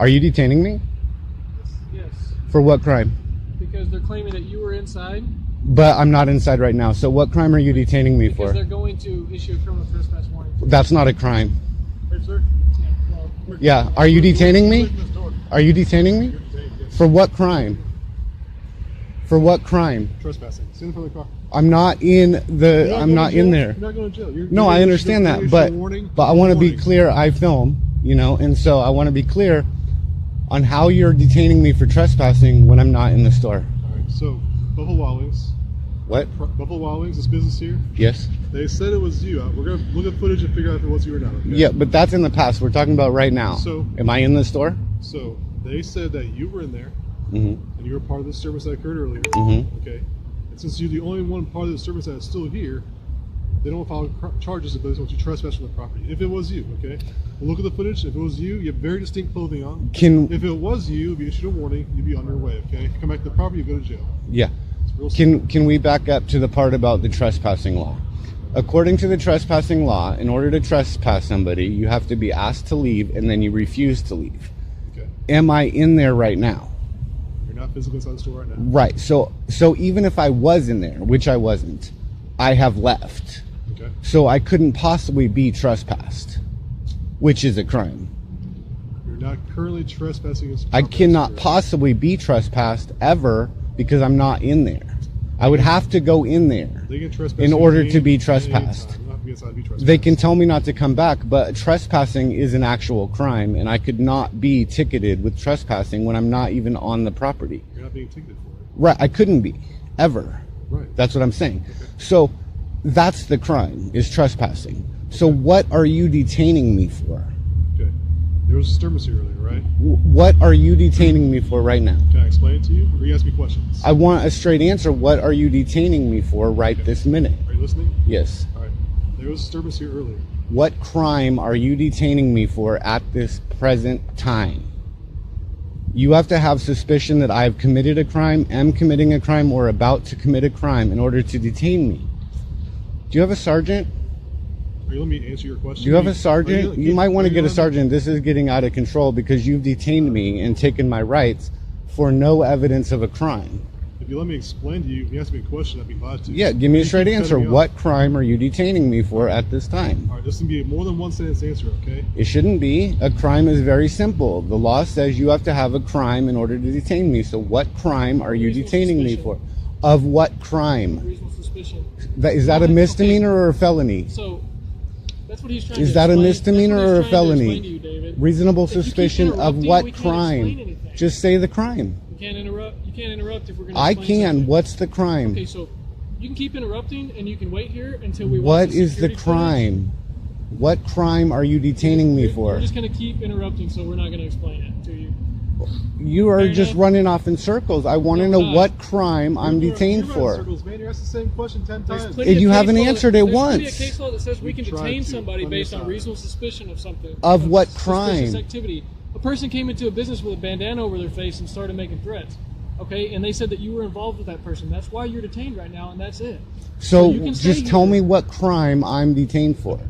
Are you detaining me? Yes. For what crime? Because they're claiming that you were inside. But I'm not inside right now. So what crime are you detaining me for? Because they're going to issue a criminal trespass warning. That's not a crime. Hey, sir. Yeah. Are you detaining me? Are you detaining me? For what crime? For what crime? Trespassing. Stand in front of the car. I'm not in the. I'm not in there. You're not going to jail. No, I understand that, but I want to be clear. I film, you know, and so I want to be clear on how you're detaining me for trespassing when I'm not in the store. All right. So Buffalo Wild Wings. What? Buffalo Wild Wings, this business here. Yes. They said it was you. We're gonna look at footage and figure out if it was you or not. Okay? Yeah, but that's in the past. We're talking about right now. So, am I in the store? So they said that you were in there, and you were part of the disturbance that occurred earlier. Okay. And since you're the only one part of the disturbance that is still here, they don't file charges if they want you trespass on the property. If it was you, okay. We'll look at the footage. If it was you have very distinct clothing on. If it was you, you'd be issued a warning. You'd be on your way. Okay. If you come back to the property, you go to jail. Yeah. Can we back up to the part about the trespassing law? According to the trespassing law, in order to trespass somebody, you have to be asked to leave and then you refuse to leave. Okay. Am I in there right now? You're not physically inside the store right now. Right. So even if I was in there, which I wasn't, I have left. Okay. So I couldn't possibly be trespassed, which is a crime. You're not currently trespassing. I cannot possibly be trespassed ever because I'm not in there. I would have to go in there in order to be trespassed. They can tell me not to come back, but trespassing is an actual crime, and I could not be ticketed with trespassing when I'm not even on the property. You're not being ticketed for it. Right, I couldn't be, ever. Right. That's what I'm saying. Okay. So that's the crime, is trespassing. So what are you detaining me for? Okay. There was a disturbance here earlier, right? What are you detaining me for right now? Can I explain it to you, or you ask me questions? I want a straight answer. What are you detaining me for right this minute? Are you listening? Yes. All right. There was a disturbance here earlier. What crime are you detaining me for at this present time? You have to have suspicion that I've committed a crime, am committing a crime, or about to commit a crime in order to detain me. Do you have a sergeant? Are you letting me answer your question? Do you have a sergeant? You might want to get a sergeant. This is getting out of control because you've detained me and taken my rights for no evidence of a crime. If you let me explain to you, if you ask me a question, I'd be glad to. Yeah, give me a straight answer. What crime are you detaining me for at this time? All right, this can be more than one sentence answer, okay? It shouldn't be. A crime is very simple. The law says you have to have a crime in order to detain me. So what crime are you detaining me for? Of what crime? Reasonable suspicion. Is that a misdemeanor or a felony? So that's what he's trying to Is that a explain. misdemeanor or a felony? To you, David. Reasonable If you keep suspicion of interrupting, what we can't crime? explain anything. Just say the crime. You can't interrupt. You can't interrupt if we're going to. I explain can. something. What's the crime? Okay, so you can keep interrupting, and you can wait here until we. What watch is the security crime? What crime are you detaining me for? We're just going to keep interrupting, so we're not going to explain it to you. You are Fair just enough. running off in circles. I want to No, know we're what not. crime I'm detained You're running for. circles, man. You're asking the same question 10 times. Plenty If of you case haven't law answered it there's plenty once. of case law that says we can tried detain to, somebody plenty based of on times. reasonable suspicion of something. Of what suspicious crime? activity. A person came into a business with a bandana over their face and started making threats. Okay, and they said that you were involved with that person. That's why you're detained right now, and that's it. So you can stay just tell here. me what crime I'm detained for.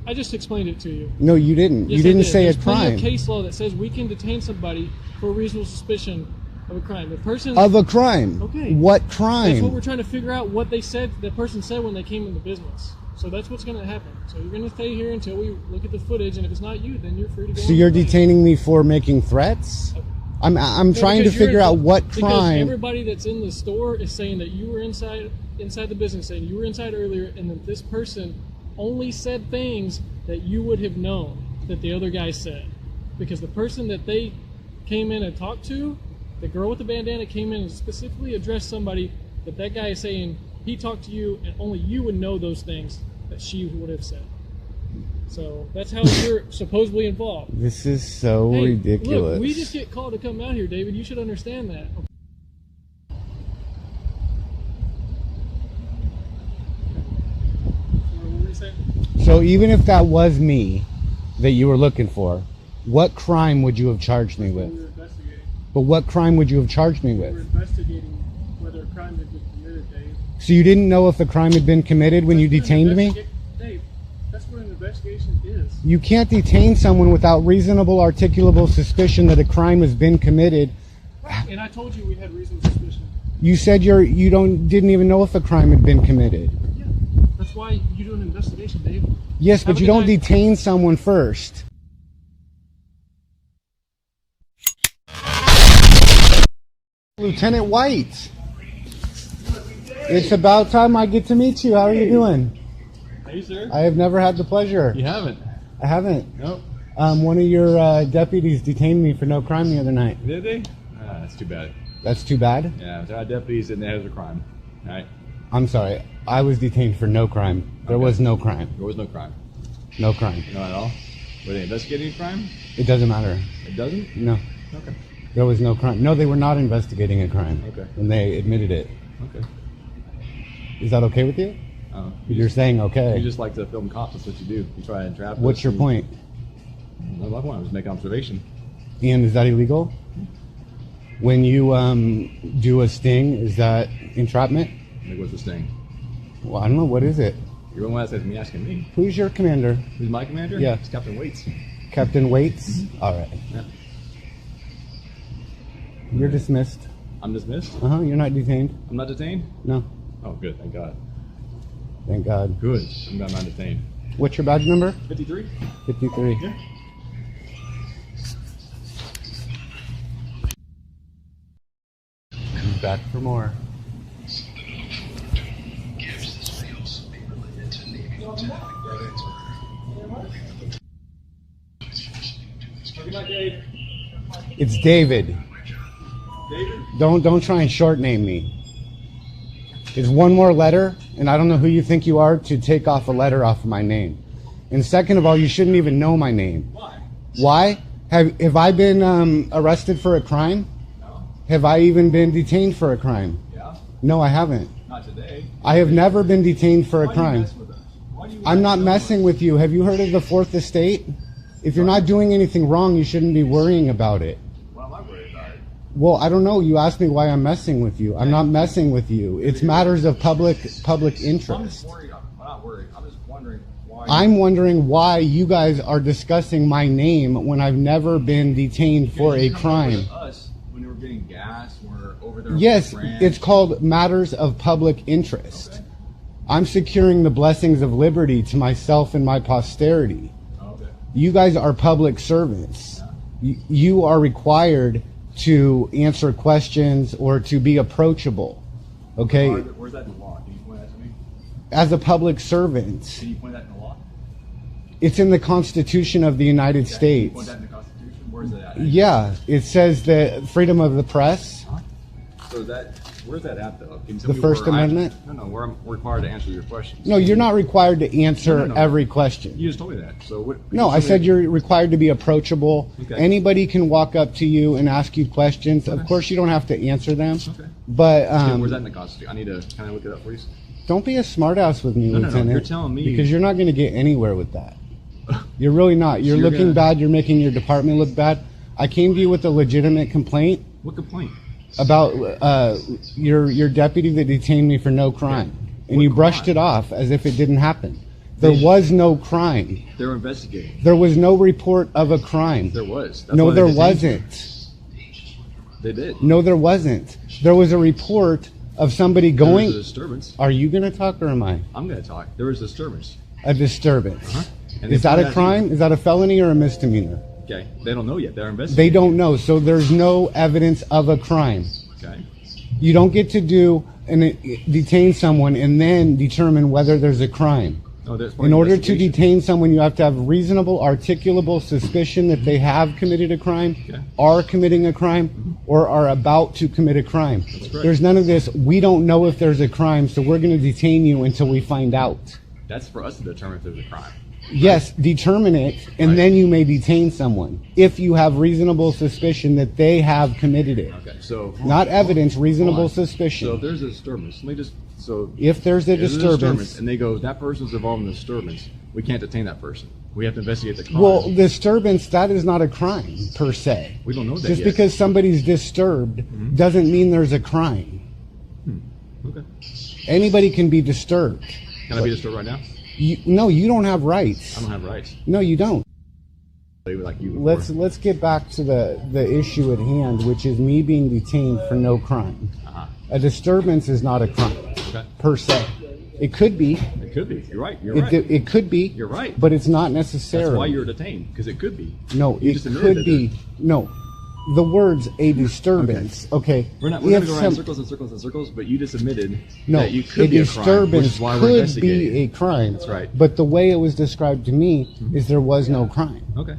I just explained it to you. No, you didn't. Yes, You didn't I did. say There's a plenty crime. of case law that says we can detain somebody for reasonable suspicion of a crime. The person Of a crime. Okay. What That's what crime? we're trying to figure out. What they said, the person said when they came in the business. So that's what's going to happen. So you're going to stay here until we look at the footage, and if it's not you, then you're free to go. So on you're your way. detaining me for making threats? I'm No, trying to because you're figure out what Because crime. everybody that's in the store is saying that you were inside the business, saying you were inside earlier, and that this person only said things that you would have known that the other guy said. Because the person that they came in and talked to, the girl with the bandana came in and specifically addressed somebody that guy is saying he talked to you, and only you would know those things that she would have said. So that's how you're supposedly involved. This is so Hey, ridiculous. Look, we just get called to come out here, David. You should understand that. What were you saying? So even if that was me that you were looking for, what crime would you have charged me We with? were investigating. But what crime would you have charged me We were with? investigating whether a crime had been committed, Dave. So you didn't know if a crime had been committed when you detained me? Dave, that's what an investigation is. You can't detain someone without reasonable articulable suspicion that a crime has been committed. And I told you we had reasonable suspicion. You said didn't even know if a crime had been committed. Yeah, that's why you do an investigation, Dave. Yes, but you don't detain someone first. Lieutenant White, it's about time I get to meet you. How are you doing? Hey, sir. I have never had the pleasure. You haven't? I haven't. Nope. One of your deputies detained me for no crime the other night. Did they? That's too bad. That's too bad? Yeah, there are deputies and there's a crime. All right? I'm sorry. I was detained for no crime. There was no crime. There was no crime. No crime. No at all? Were they investigating a crime? It doesn't matter. It doesn't? No. Okay. There was no crime. No, they were not investigating a crime. Okay. And they admitted it. Okay. Is that okay with you? You're saying okay. You just like to film cops. That's what you do. You try and trap. What's your point? No, my point was make observation. And is that illegal? When you do a sting, is that entrapment? Like, what's the sting? Well, I don't know. What is it? You're the one that says me asking me. Who's your commander? Who's my commander? Yeah. It's Captain Waits. Captain Waits? All right. Yeah. You're dismissed. I'm dismissed? You're not detained. I'm not detained? No. Oh, good. Thank God. Thank God. Good. I'm not detained. What's your badge number? 53? 53. Yeah. He's back for more. It's David. David? Don't try and short name me. It's one more letter, and I don't know who you think you are to take off a letter off of my name. And second of all, you shouldn't even know my name. Why? Why? Have I been arrested for a crime? No. Have I even been detained for a crime? Yeah. No, I haven't. Not today. I have never been detained for a crime. Why do you I'm not messing with you. Have you heard of the Fourth Estate? If you're not doing anything wrong, you shouldn't be worrying about it. Why am I worried about it? Well, I don't know. You asked me why I'm messing with you. I'm not messing with you. It's matters of public I'm interest. just worried. I'm not worried. I'm just wondering why. I'm wondering why you guys are discussing my name when I've never been detained for a crime. Us when we were getting gas, we're over there. Yes, it's called matters of public interest. Okay. I'm securing the blessings of liberty to myself and my posterity. Okay. You guys are public servants. You are required to answer questions or to be approachable. Okay? Where's that in the law? Can you point that to me? As a public servant, Can you point that in the law? it's in the Constitution of the United Can you States. point that in the Constitution? Where's it at? Yeah, it says the freedom of the press. Huh? So where's that at though? Can you tell The me First where Amendment? No, where I'm required to answer your questions. No, you're not required to answer No. every question. You just told me that. So what? No, I said you're required to be approachable. Okay. Anybody can walk up to you and ask you questions. Of course, you don't have to answer them. Okay. But Where's that in the Constitution? I need to kind of look it up, please. don't be a smartass with me, No, Lieutenant. you're telling me. Because you're not going to get anywhere with that. You're really not. You're you're looking gonna- bad. You're making your department look bad. I came to you with a legitimate complaint What complaint? about your deputy that detained me for no crime. And What you brushed crime? it off as if it didn't happen. There was no crime. They were investigating. There was no report of a crime. There was. That's No, why they there detained you. wasn't. They did. No, there wasn't. There was a report of somebody There going. was a disturbance. Are you going to talk or am I? I'm going to talk. There was a disturbance. A disturbance. Uh-huh. And Is they that put a crime? Is that a felony or a misdemeanor? Okay. They don't know yet. They're They investigating. don't know. So there's no evidence of a crime. Okay. You don't get to detain someone and then determine whether there's a crime. No, that's In order to detain someone, you have to have reasonable, articulable suspicion that they have committed a crime, Okay. are committing a crime, or are about to commit a crime. That's correct. There's none of this, we don't know if there's a crime, so we're going to detain you until we find out. That's for us to determine if there's a crime. Yes, determine it, and Right. then you may detain someone if you have reasonable suspicion that they have committed it. Okay. So Not evidence, hold reasonable on. suspicion. So if there's a disturbance, let me just If there's a there's disturbance, and they go, that person's involved in the disturbance, we can't detain that person. We have to investigate the crime. well, disturbance, that is not a crime, per se. we don't know that Just yet. because somebody's disturbed doesn't mean there's a crime. Okay. Anybody can be disturbed. Can I be disturbed right now? No, you don't have rights. I don't have rights. No, you don't. like you before. let's get back to the issue at hand, which is me being detained for no crime. A disturbance is not a crime per se. It could be. It could be. You're right. You're right. It could be. You're right. But it's not necessarily. That's why you're detained, because it could be. No, it could be. No. The words a disturbance. Okay. We're going to go around circles and circles and circles, but you just admitted that you could a be a crime, which is disturbance why we're could investigating. be a crime. That's right. But the way it was described to me is there was no crime. Okay.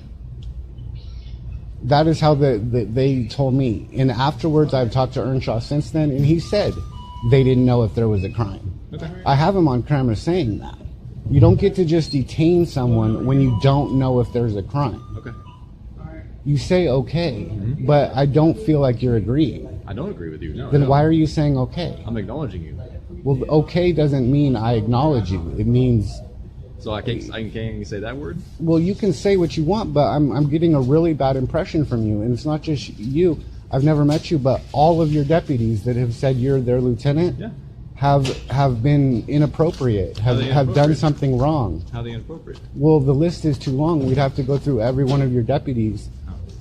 That is how they told me. And afterwards, I've talked to Earnshaw since then, and he said they didn't know if there was a crime. Okay. I have him on camera saying that. You don't get to just detain someone when you don't know if there's a crime. Okay. You say okay, but I don't feel like you're agreeing. I don't agree with you. No. Then why are you saying okay? I'm acknowledging you. Well, okay doesn't mean I acknowledge you. It means... So I can't say that word? Well, you can say what you want, but I'm getting a really bad impression from you. And it's not just you. I've never met you, but all of your deputies that have said you're their lieutenant have been inappropriate, have done something wrong. How are they inappropriate? Well, the list is too long. We'd have to go through every one of your deputies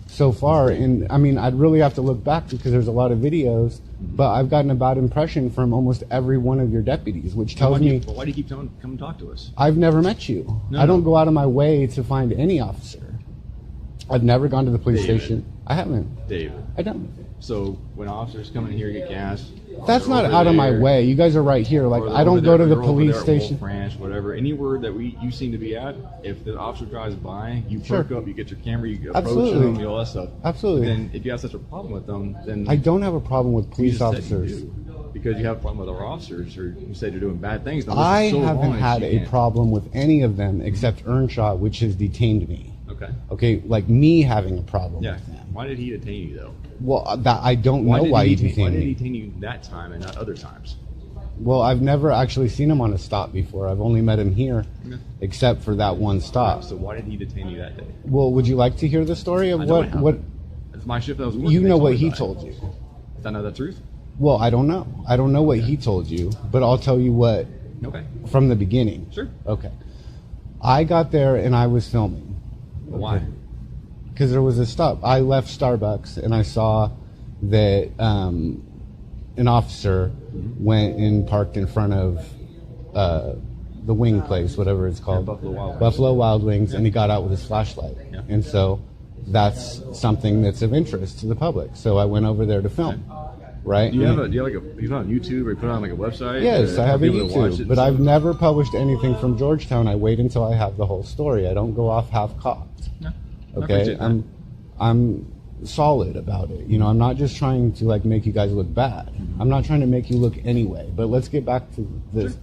so far. And I mean, I'd really have to look back because there's a lot of videos, but I've gotten a bad impression from almost every one of your deputies, which tells me... Why do you keep telling come and talk to us? I've never met you. I don't go out of my way to find any officer. I've never gone to the police station. I haven't. David. I don't. So when officers come in here to get gas... That's not out of my way. You guys are right here. Like, I don't go to the police station. Branch, whatever. Anywhere that you seem to be at, if the officer drives by, you perk up, you get your camera, you approach them, all that stuff. Absolutely. Then if you have such a problem with them, then... I don't have a problem with police officers. Because you have a problem with our officers, or you said you're doing bad things. I haven't had a problem with any of them except Earnshaw, which has detained me. Okay. Okay, like me having a problem with them. Why did he detain you, though? Well, that I don't know why he detained me. Why did he detain you that time and not other times? Well, I've never actually seen him on a stop before. I've only met him here, except for that one stop. So why did he detain you that day? Well, would you like to hear the story of what? It's my shift that I was working. You know what he told you. Is that not the truth? Well, I don't know. I don't know what he told you, but I'll tell you what. Okay. From the beginning. Sure. Okay. I got there and I was filming. Why? Because there was a stop. I left Starbucks and I saw that an officer went and parked in front of the wing place, whatever it's called. Buffalo Wild Wings, and he got out with his flashlight. Yeah. And so that's something that's of interest to the public. So I went over there to film. Right? Do you have you put it on YouTube or you put it on like a website? Yes, I have a YouTube, but I've never published anything from Georgetown. I wait until I have the whole story. I don't go off half-cocked. No. Okay? I'm solid about it. You know, I'm not just trying to like make you guys look bad. I'm not trying to make you look anyway. But let's get back to this.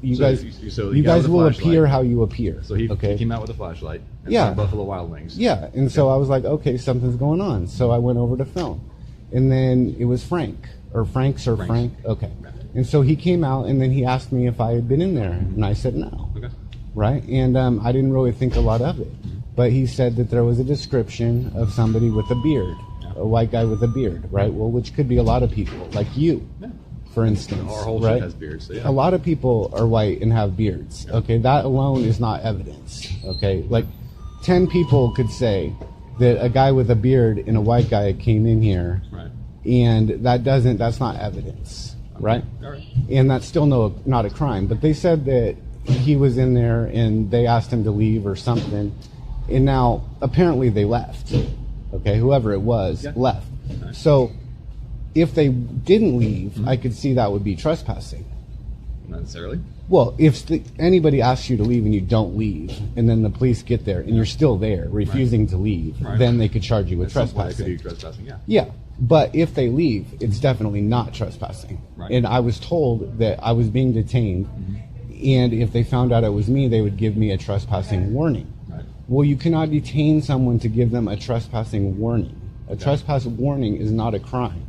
Sure. You guys will appear how you appear. So he came out with a flashlight and saw Buffalo Wild Wings. Yeah, and so I was like, okay, something's going on. So I went over to film. And then it was Frank. Or Frank's. Frank? Okay. And so he came out and then he asked me if I had been in there. And I said no. Okay. Right? And I didn't really think a lot of it. But he said that there was a description of somebody with a beard. A white guy with a beard, right? Well, which could be a lot of people, like you, for instance. Our whole right? shit has beards. So a lot of people are white and have beards. Okay, that alone is not evidence. Okay, like 10 people could say that a guy with a beard and a white guy came in here, and that's not evidence, right? All right. And that's still not a crime. But they said that he was in there and they asked him to leave or something, and now apparently they left. Okay, whoever it was left. Okay. So if they didn't leave, I could see that would be trespassing. Not necessarily. Well, if anybody asks you to leave and you don't leave, and then the police get there and you're still there, refusing to leave, then they could charge you with trespassing. Could be trespassing, yeah. But if they leave, it's definitely not trespassing. Right. And I was told that I was being detained, and if they found out it was me, they would give me a trespassing warning. Well, you cannot detain someone to give them a trespassing warning. A trespass warning is not a crime.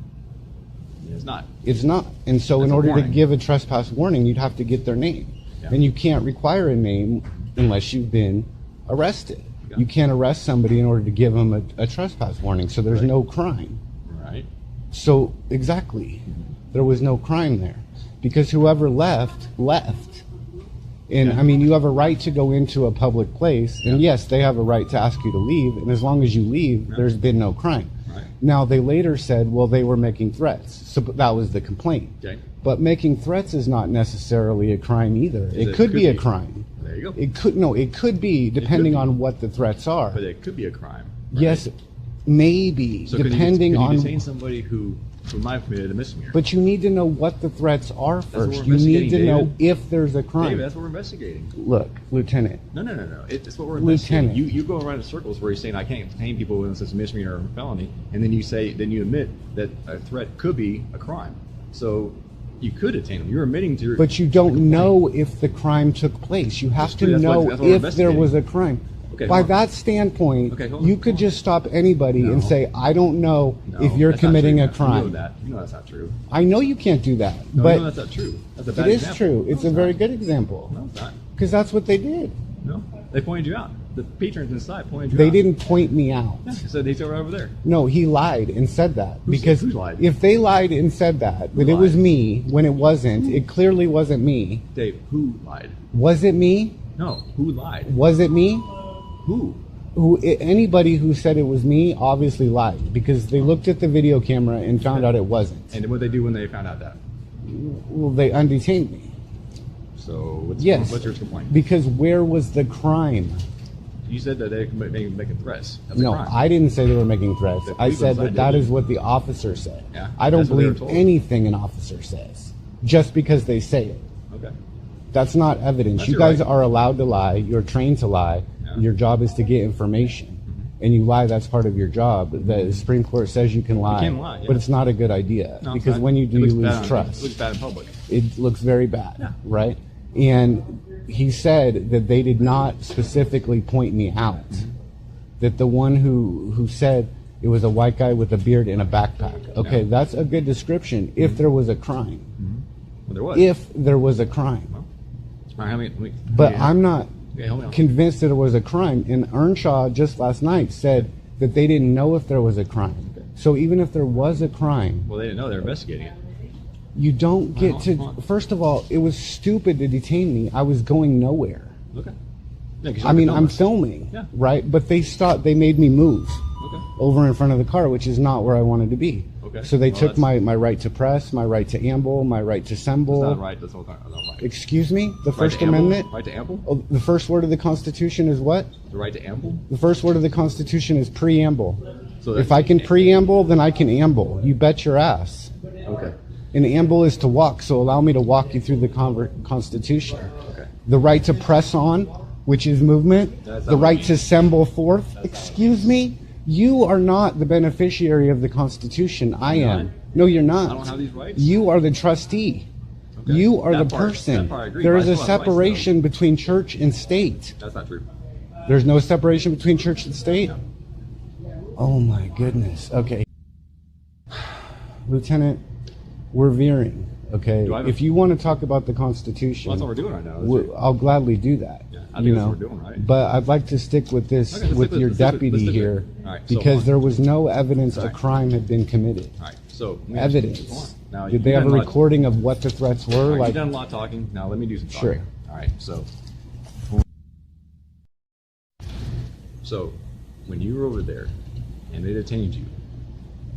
It's not. It's not. And so in order to give a trespass warning, you'd have to get their name. Yeah. And you can't require a name unless you've been arrested. Yeah. You can't arrest somebody in order to give them a trespass warning. So there's no crime. Right. So exactly. There was no crime there. Because whoever left. And I mean, you have a right to go into a public place, and yes, they have a right to ask you to leave, and as long as you leave, there's been no crime. Right. Now, they later said, well, they were making threats, so that was the complaint. Okay. But making threats is not necessarily a crime either. It could be a crime. There you go. It could be, depending on what the threats are. But it could be a crime. Right? Yes, maybe, So depending could you on... detain somebody who might have committed a misdemeanor? But you need to know what the threats are what we're first. You need to investigating, know David. if there's a crime. David, that's what we're investigating. Look, Lieutenant, No. It's what we're Lieutenant. investigating. You go around in circles where you're saying I can't detain people when it's a misdemeanor or a felony, and then you admit that a threat could be a crime. So you could detain them. You're admitting to. but you don't know if the crime took place. You have That's to true. That's know what we're if there was a crime. Okay, By hold on. that standpoint, Okay, hold on, you could hold on. just stop anybody and No. say, I don't know No, if you're that's not committing true. a You know crime. that. You know that's not true. I know you can't do that, No, but that's not true. That's a it bad is example. true. No, It's a very not. good example No, it's not. because that's what they did. No, they pointed you out. The patrons inside pointed you They out. didn't point me out. Yeah, they said he's right over there. No, he lied and said that. Because who lied? if they lied and said that Who it was lied? me when it wasn't, it clearly wasn't me. Dave, who lied? Was it me? No, who lied? Was it me? Who? Anybody who said it was me obviously lied because they looked at the video camera and found out it wasn't. And what did they do when they found out that? Well, they undetained me. So what's your complaint? Because where was the crime? You said that they were making threats. That's No, a crime. I didn't say they were making threats. The I police said inside that did. is what the officer said. Yeah, I don't that's what they were believe told. anything an officer says just because they say it. Okay. That's not evidence. That's You your guys right. are allowed to lie. You're trained to lie. Yeah. Your job is to get information. And you lie, that's part of your job. The Supreme Court says you can lie. can lie, yeah. But it's not a good idea. No, because it's not. when you It do, you looks lose bad It trust. looks bad in public. It looks very bad, Yeah. right? And he said that they did not specifically point me out. That the one who said it was a white guy with a beard and a backpack. Okay, Yeah. that's a good description if there was a crime. Well, there was. If there was a crime. All right, But I'm not hold on. convinced that it was a crime. And Earnshaw just last night said that they didn't know if there was a crime. Okay. So even if there was a crime, Well, they didn't know they were investigating it. you don't get Hold to. on. First of all, it was stupid to detain me. I was going nowhere. Okay. Yeah, 'cause you I mean, have to I'm film filming, Yeah. right? But they stopped. They made me move us. Okay. over in front of the car, which is not where I wanted to be. Okay. So they Well, took that's- my right to press, my right to amble, my right to assemble. That's not right. That's not right. Excuse me? The Right First to amble? Amendment? Right to amble? Oh, the first word of the Constitution is what? The right to amble? The first word of the Constitution is preamble. So If I can preamble, then I can amble. You bet your ass. Okay. An amble is to walk, so allow me to walk you through the Constitution. Okay. The right to press on, which is movement. That's The not what right it to assemble forth. Excuse me? You are not the beneficiary of the Constitution. I You're am. not? No, you're not. I don't have these rights? You are the trustee. Okay. You are That the part- person. that part I agree, There but is I a still have rights, though. separation between church and state. That's not true. There's no separation between church and state? No. Oh my goodness. Okay. Lieutenant, we're veering, okay? Do I have a- If you want to talk about the Constitution, Well, that's what we're doing right now. I'll gladly do that. Yeah, I think you that's know, what we're doing, right? But I'd like to stick with this, Okay, let's with stick your let's stick deputy let's stick here, All right, so because hold on. there was no evidence a Right. crime had been committed. All right, so let me ask you- hold Evidence. on. Now, Did they have a you've done lot- recording of what the threats were? All right, Like, you've done a lot of talking. Now let me do some talking. Sure. All right, so when you were over there and they detained you,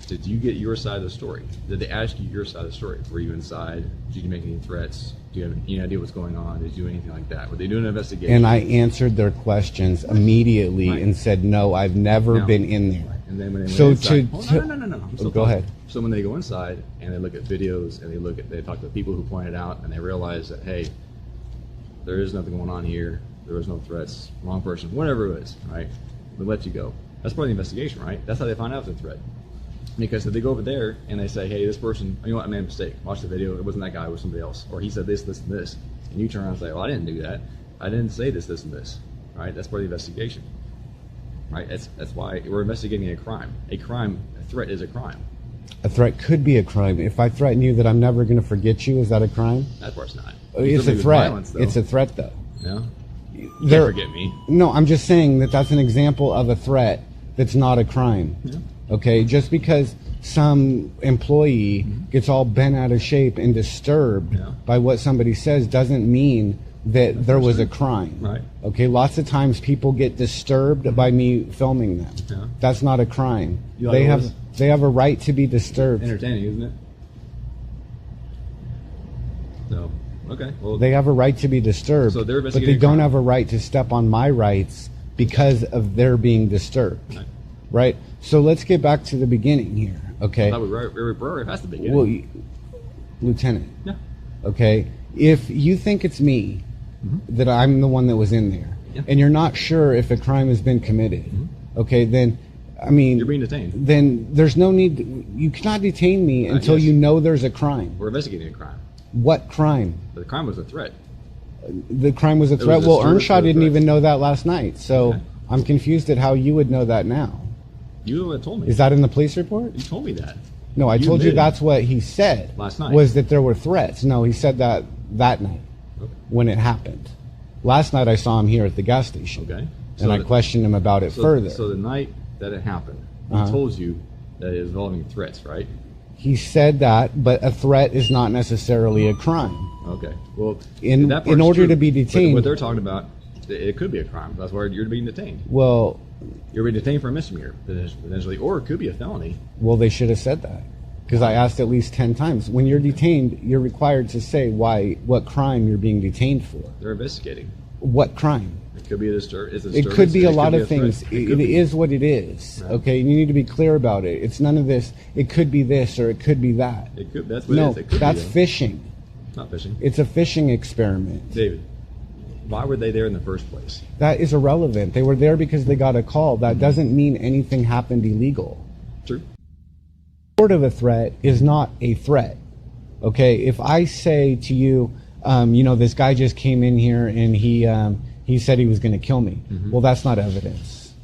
did you get your side of the story? Did they ask you your side of the story? Were you inside? Did you make any threats? Do you have any idea what's going on? Did you do anything like that? Were they doing an investigation? and I answered their questions immediately Right. and said, no, I've never Now- been in there. And then when they So went inside, to- Hold to- on, no. I'm still Go talking. ahead. So when they go inside and they look at videos and they talk to the people who pointed out and they realize that, hey, there is nothing going on here. There was no threats. Wrong person. Whatever it is, right? They let you go. That's part of the investigation, right? That's how they find out it's a threat. Because if they go over there and they say, hey, this person, you know what, I made a mistake. Watch the video. It wasn't that guy. It was somebody else. Or he said this, this, and this. And you turn around and say, well, I didn't do that. I didn't say this, this, and this. Right? That's part of the investigation. Right? That's why we're investigating a crime. A threat is a crime. A threat could be a crime. If I threaten you that I'm never going to forget you, is that a crime? That part's not. It's Still a maybe threat. violence, though. It's a threat, though. Yeah? You There- can't forget me. No, I'm just saying that that's an example of a threat that's not a crime. Yeah. Okay? Just because some employee gets all bent out of shape and disturbed Yeah. by what somebody says doesn't mean that there was a crime. Right. Okay, lots of times people get disturbed by me filming them. Yeah. That's not a crime. You like those? They have a right to be disturbed. Entertaining, isn't it? So, okay. Well, They have a right to be disturbed, So they're but they investigating don't crime. have a right to step on my rights because of their being disturbed. Right. Right? So let's get back to the beginning here. Okay. that would right past the beginning. Well, Lieutenant. Yeah. Okay. If you think it's me, that I'm the one that was in there, Yeah. and you're not sure if a crime has been committed, okay, then, I mean, You're being detained. then there's no need. You cannot detain me until yes. you know there's a crime. We're investigating a crime. What crime? The crime was a threat. The crime was a was threat. a Well, threat. Earnshaw didn't even know that last night, so Okay. I'm confused at how you would know that now. You the one that told me. Is that in the police report? You told me that. No, I You told you admitted. that's what he said. Last night. Was that there were threats. No, he said that night Okay. when it happened. Last night I saw him here at the gas station. Okay. And I questioned him about it further. So the night that it happened, Uh-huh. he told you that it was involving threats, right? He said that, but a threat is not necessarily a crime. Okay. Well, In that part's order true, to be but detained- what they're talking about, it could be a crime. That's why you're being detained. Well, You're being detained for a misdemeanor, potentially, or it could be a felony. they should have said that. Because I asked at least 10 times. When you're detained, you're required to say what crime you're being detained for. They're investigating. What crime? It could be a disturbance. It could be a lot of threat. things. It Is what it is. Right. Okay, you need to be clear about it. It's none of this. It could be this or it could be that. It could. That's what No, it is. It could that's be, though. fishing. It's not fishing. It's a fishing experiment. David, why were they there in the first place? That is irrelevant. They were there because they got a call. That doesn't mean anything happened illegal. True. Sort of a threat is not a threat. Okay, if I say to you, this guy just came in here and he said he was going to kill me. Well, that's not evidence.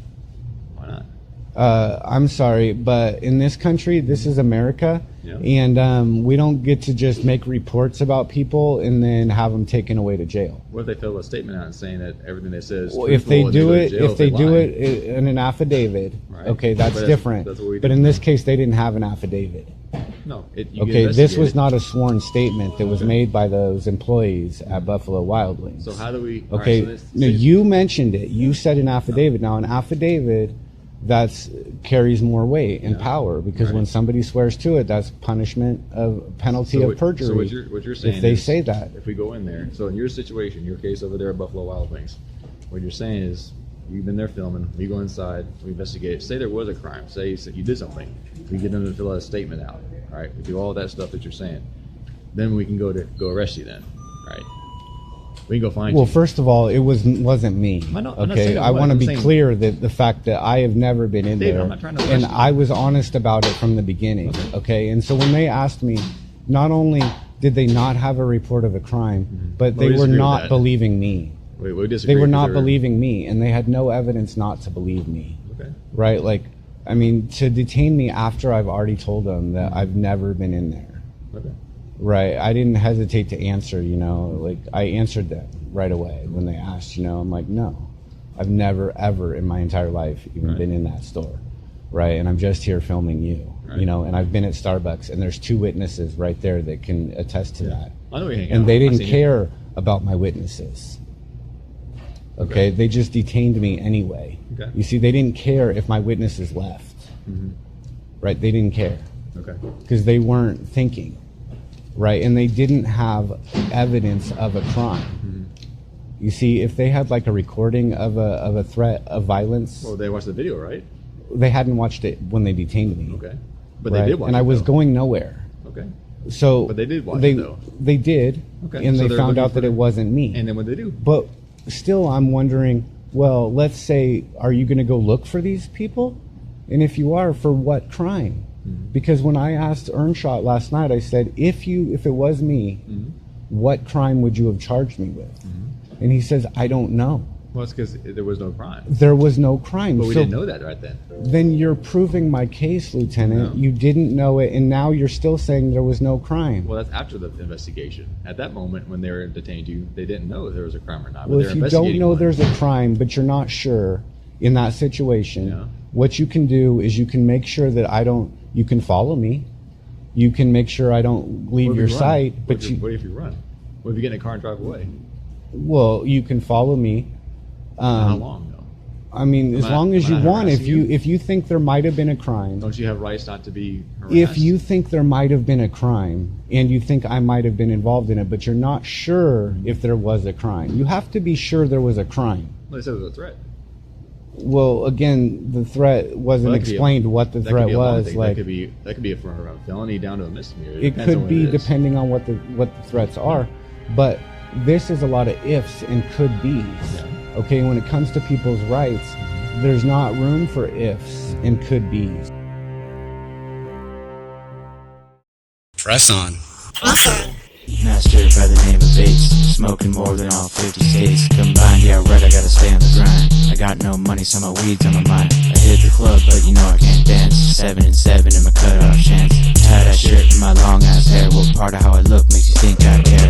Why not? I'm sorry, but in this country, this is America, Yeah. and we don't get to just make reports about people and then have them taken away to jail. What if they fill a statement out saying that everything they said is Well, truthful if they and do go to it, jail if they do lie? it in an affidavit, Right. okay, that's But that's- different. that's what we But do. in this case, they didn't have an affidavit. No. You get Okay, this investigated. was not a sworn statement that was made by those employees at Buffalo Wild Wings. So how do we? all right, Okay, so this- no, you mentioned it. You said an affidavit. Now, an affidavit carries more weight and Yeah. power because Right. when somebody swears to it, that's penalty of perjury. So what you're saying if they is, say that, if we go in there, so in your situation, your case over there at Buffalo Wild Wings, what you're saying is you've been there filming, we go inside, we investigate. Say there was a crime. Say you did something. We get them to fill out a statement out. All right, we do all that stuff that you're saying. Then we can go arrest you. Then, right? We can go find well, you. first of all, it wasn't me. I'm not Okay, saying it I was. want to I'm be saying- clear that the fact that I have never been in David, there, I'm not trying to and arrest you. I was honest about it from the beginning. Okay, and so when they asked me, not only did they not have a report of a crime, but Well, they we were disagree with not that. believing me. we disagree They were 'cause not they were- believing me, and they had no evidence not to believe me. Okay. Right? Like, I mean, to detain me after I've already told them that I've never been in there. Okay. Right. I didn't hesitate to answer, like I answered them right away when they asked, I'm like, no, I've never, ever in my entire life even Right. been in that store. Right. And I'm just here filming you, Right. and I've been at Starbucks and there's 2 witnesses right there that can attest to that. I know we hang out. And they I've didn't seen you. care about my witnesses. Okay. They just detained me anyway. Okay. You see, they didn't care if my witnesses left. Right. They didn't care Okay. because they weren't thinking, right? And they didn't have evidence of a crime. You see, if they had like a recording of a threat of violence, Well, they watched the video, right? they hadn't watched it when they detained me. Okay. But right? they did watch and it, I was though. going nowhere. Okay. So, But they did watch they, it, though. They did, Okay, and so they they're found looking out for that it the- wasn't me. And then what they do? But still, I'm wondering. Well, let's say, are you going to go look for these people? And if you are, for what crime? Because when I asked Earnshaw last night, I said, if it was me, what crime would you have charged me with? And he says, I don't know. Well, it's because there was no crime. There was no crime. But we So didn't know that right then. then you're proving my case, Lieutenant. No. You didn't know it, and now you're still saying there was no crime. Well, that's after the investigation. At that moment, when they were detained you, they didn't know if there was a crime or not. Well, but if they're you don't investigating know one. there's a crime, but you're not sure in that situation, Yeah. what you can do is you can make sure that you can follow me. You can make sure I don't leave What if your you run? sight, What but if what if you run? What if you get in a car and drive away? Well, you can follow me. How long though? I mean, as long as you want. If harassing you? if you think there might have been a crime, Don't you have rights not to be harassed? if you think there might have been a crime and you think I might have been involved in it, but you're not sure if there was a crime, you have to be sure there was a crime. Well, they said it was a threat. Well, again, the threat wasn't Well, that could be explained what the That threat could be a long was. thing. Like, that could be for a felony down to a misdemeanor. it Depends on could what be it is. depending on what the threats are, but this is a lot of ifs and could be's. Yeah. Okay, when it comes to people's rights, there's not room for ifs and could be's. Press on. Master by the name of Bates, smoking more than all 50 states combined. Yeah, right, I gotta stay on the grind. I got no money, so my weed's on my mind. I hit the club, but you know I can't dance. 7 and 7 in my cutoff chance. Tie that shirt in my long ass hair. What part of how I look makes you think I care?